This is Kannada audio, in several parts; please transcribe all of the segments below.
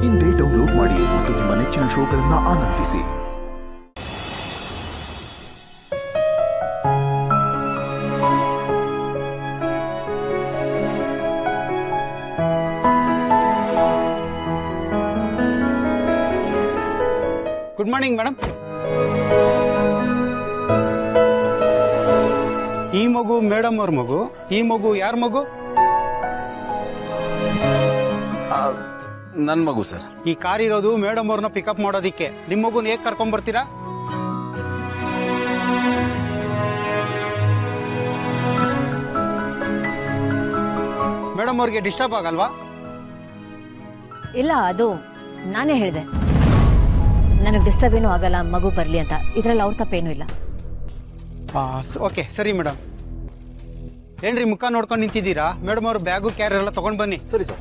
ಇಂದೇ ಡೌನ್ಲೋಡ್ ಮಾಡಿ ಮತ್ತು ನಿಮ್ಮ ನೆಚ್ಚಿನ ಶೋಗಳನ್ನು ಆನಂದಿಸಿ. Good morning madam. ಈ ಮಗು ಮೇಡಮ್ ಅವ್ರ ಮಗು, ಈ ಮಗು ಯಾರ ಮಗು? ನನ್ನ ಮಗು ಸರ್. ಈ ಕಾರ್ ಇರೋದು ಮೇಡಮ್ ಅವ್ರನ್ನ ಪಿಕಪ್ ಮಾಡೋದಿಕ್ಕೆ. ನಿಮ್ಮ ಮಗುನ ಹೇಗೆ ಕರ್ಕೊಂಡ್ ಬರ್ತೀರಾ? ಮೇಡಮ್ ಅವ್ರಿಗೆ ಡಿಸ್ಟರ್ಬ್ ಆಗಲ್ವಾ? ಇಲ್ಲ, ಅದು ನಾನೇ ಹೇಳಿದೆ ನನಗೆ ಡಿಸ್ಟರ್ಬ್ ಏನೂ ಆಗಲ್ಲ, ಮಗು ಬರಲಿ ಅಂತ. ಇದರಲ್ಲಿ ಅವ್ರ ತಪ್ಪೇನೂ ಇಲ್ಲ. ಓಕೆ, ಸರಿ ಮೇಡಮ್. ಏನ್ರಿ ಮುಖ ನೋಡ್ಕೊಂಡು ನಿಂತಿದ್ದೀರಾ? ಮೇಡಮ್ ಅವ್ರ ಬ್ಯಾಗು ಕ್ಯಾರಿಯರ್ ಎಲ್ಲ ತಗೊಂಡ್ ಬನ್ನಿ. ಸರಿ ಸರ್.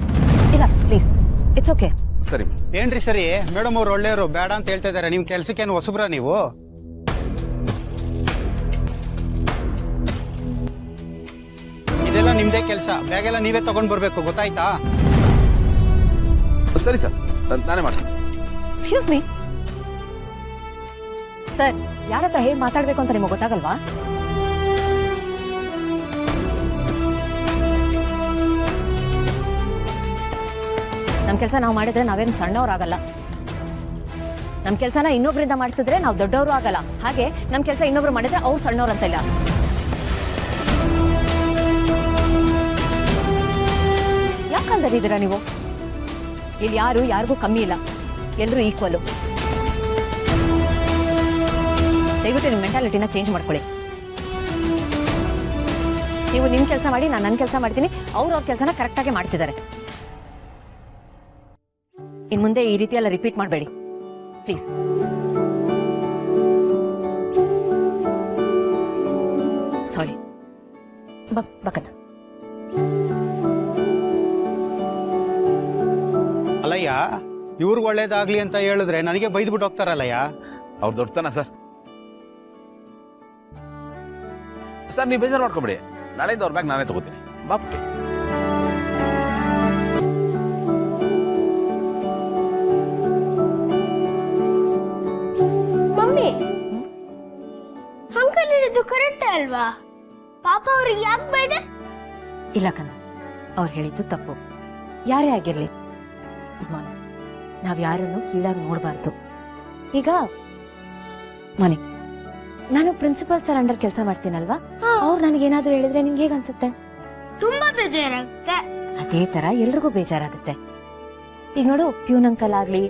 ಇಲ್ಲ ಪ್ಲೀಸ್, ಇಟ್ಸ್ ಓಕೆ. ಸರಿ ಏನ್ರಿ ಸರಿ? ಮೇಡಮ್ ಅವ್ರು ಒಳ್ಳೆಯವರು, ಬೇಡ ಅಂತ ಹೇಳ್ತಾ ಇದ್ದಾರೆ. ನಿಮ್ ಕೆಲ್ಸಕ್ಕೇನು ಹೊಸಬ್ರಾ ನೀವು? ಇದೆಲ್ಲ ನಿಮ್ದೇ ಕೆಲಸ. ಬ್ಯಾಗ್ ಎಲ್ಲ ನೀವೇ ತಗೊಂಡ್ ಬರ್ಬೇಕು, ಗೊತ್ತಾಯ್ತಾ? ಸರಿ ಸರ್, ನಾನೇ ಮಾಡ್ತೀನಿ. ಎಕ್ಸ್ಕ್ಯೂಸ್ ಮೀ ಸರ್, ಯಾರ ಹತ್ರ ಹೇಗೆ ಮಾತಾಡ್ಬೇಕು ಅಂತ ನಿಮಗೆ ಗೊತ್ತಾಗಲ್ವಾ? ನಮ್ಮ ಕೆಲಸ ನಾವು ಮಾಡಿದ್ರೆ ನಾವೇನು ಸಣ್ಣವ್ರಾಗಲ್ಲ. ನಮ್ಮ ಕೆಲಸನ ಇನ್ನೊಬ್ರಿಂದ ಮಾಡಿಸಿದ್ರೆ ನಾವು ದೊಡ್ಡವರು ಆಗಲ್ಲ. ಹಾಗೆ ನಮ್ಮ ಕೆಲಸ ಇನ್ನೊಬ್ರು ಮಾಡಿದ್ರೆ ಅವ್ರು ಸಣ್ಣವ್ರು ಅಂತ ಇಲ್ಲ. ಯಾಕಂದ್ರೆ ಇದ್ದೀರಾ ನೀವು? ಇಲ್ಲಿ ಯಾರಿಗೂ ಕಮ್ಮಿ ಇಲ್ಲ, ಎಲ್ಲರೂ ಈಕ್ವಲು. ದಯವಿಟ್ಟು ನಿಮ್ಮ ಮೆಂಟಾಲಿಟಿನ ಚೇಂಜ್ ಮಾಡ್ಕೊಳ್ಳಿ. ನೀವು ನಿಮ್ಮ ಕೆಲಸ ಮಾಡಿ, ನಾನು ನನ್ನ ಕೆಲಸ ಮಾಡ್ತೀನಿ. ಅವ್ರ ಕೆಲಸನ ಕರೆಕ್ಟಾಗಿ ಮಾಡ್ತಿದ್ದಾರೆ. ಇನ್ನು ಮುಂದೆ ಈ ರೀತಿ ಎಲ್ಲ ರಿಪೀಟ್ ಮಾಡಬೇಡಿ ಪ್ಲೀಸ್. ಸಾರಿ. ಬಕದ ಅಲ್ಲಯ್ಯ, ಇವ್ರಿಗೆ ಒಳ್ಳೇದಾಗ್ಲಿ ಅಂತ ಹೇಳಿದ್ರೆ ನನಗೆ ಬೈದ್ಬಿಟ್ಟು ಹೋಗ್ತಾರಲ್ಲಯ್ಯ. ಅವ್ರು ದೊಡ್ಡತನ ಸರ್. ಸರ್, ನೀವು ಬೇಜಾರು ಮಾಡ್ಕೊಬೇಡಿ. ನಾಳೆಯಿಂದ ಅವ್ರ ಬ್ಯಾಗ್ ನಾನೇ ತಗೋತೀನಿ. ಬಾಪ್ಟಿ. ಮಮ್ಮಿ, ಅಂಕಲ್ ಹೇಳಿದ್ದು ಕರೆಕ್ಟ್ ಅಲ್ವಾ? ಪಾಪ ಅವ್ರಿಗೆ ಯಾಕೆ ಬೈದೆ? ಇಲ್ಲ ಕಣ, ಅವ್ರು ಹೇಳಿದ್ದು ತಪ್ಪು. ಯಾರೇ ಆಗಿರ್ಲಿ, ನಾವ್ ಯಾರನ್ನು ಕೀಳಾಗಿ ನೋಡಬಾರ್ದು. ಈಗ ಮನೆ, ನಾನು ಪ್ರಿನ್ಸಿಪಲ್ ಸರ್ ಅಂಡರ್ ಕೆಲಸ ಮಾಡ್ತೀನಲ್ವಾ, ಅವ್ರು ನನಗೇನಾದ್ರೂ ಹೇಳಿದ್ರೆ ನಿಂಗೆ ಹೇಗೆ ಅನ್ಸುತ್ತೆ? ತುಂಬಾ ಬೇಜಾರಾಗುತ್ತೆ. ಅದೇ ತರ ಎಲ್ರಿಗೂ ಬೇಜಾರಾಗುತ್ತೆ. ಈಗ ನೋಡು, ಪ್ಯೂನ್ ಅಂಕಲ್ ಆಗ್ಲಿ,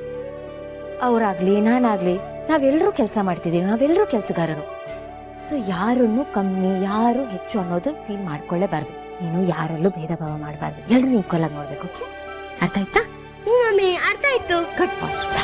ಅವ್ರಾಗ್ಲಿ, ನಾನಾಗ್ಲಿ, ನಾವೆಲ್ಲರೂ ಕೆಲಸ ಮಾಡ್ತಿದೀವಿ. ನಾವೆಲ್ಲರೂ ಕೆಲಸಗಾರರು. ಸೊ ಯಾರನ್ನು ಕಮ್ಮಿ, ಯಾರು ಹೆಚ್ಚು ಅನ್ನೋದು ಫೀಲ್ ಮಾಡ್ಕೊಳ್ಳೇಬಾರ್ದು. ನೀನು ಯಾರಲ್ಲೂ ಭೇದ ಭಾವ ಮಾಡಬಾರ್ದು. ಎಲ್ಲರೂ ಈಕ್ವಲ್ ಆಗಿ ನೋಡ್ಬೇಕು. ಅರ್ಥ ಆಯ್ತಾ? ಮಮ್ಮಿ, ಅರ್ಥ ಆಯ್ತು. ಗುಡ್ ಬಾಯ್.